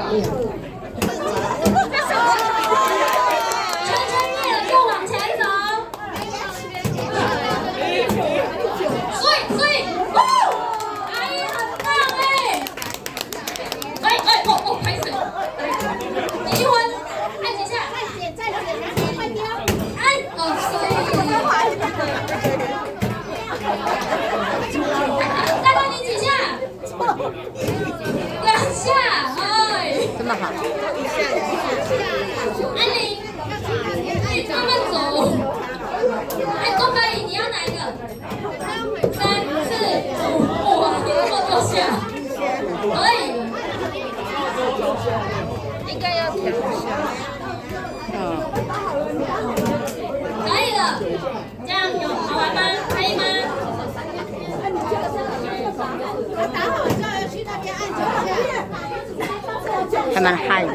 圈圈灭了就往前走。所以，哦，阿姨很棒哎！拍手！离婚，按几下？再剪，快丢！按哦，所以。再帮你几下？2下，哎，这么好。安妮，慢慢走。哎，都可以，你要哪一个？3、4、5，哇，这么多下，可以。应该要调一下。可以了，这样有好玩吗？可以吗？他打好之后要去那边按9下。还蛮嗨的。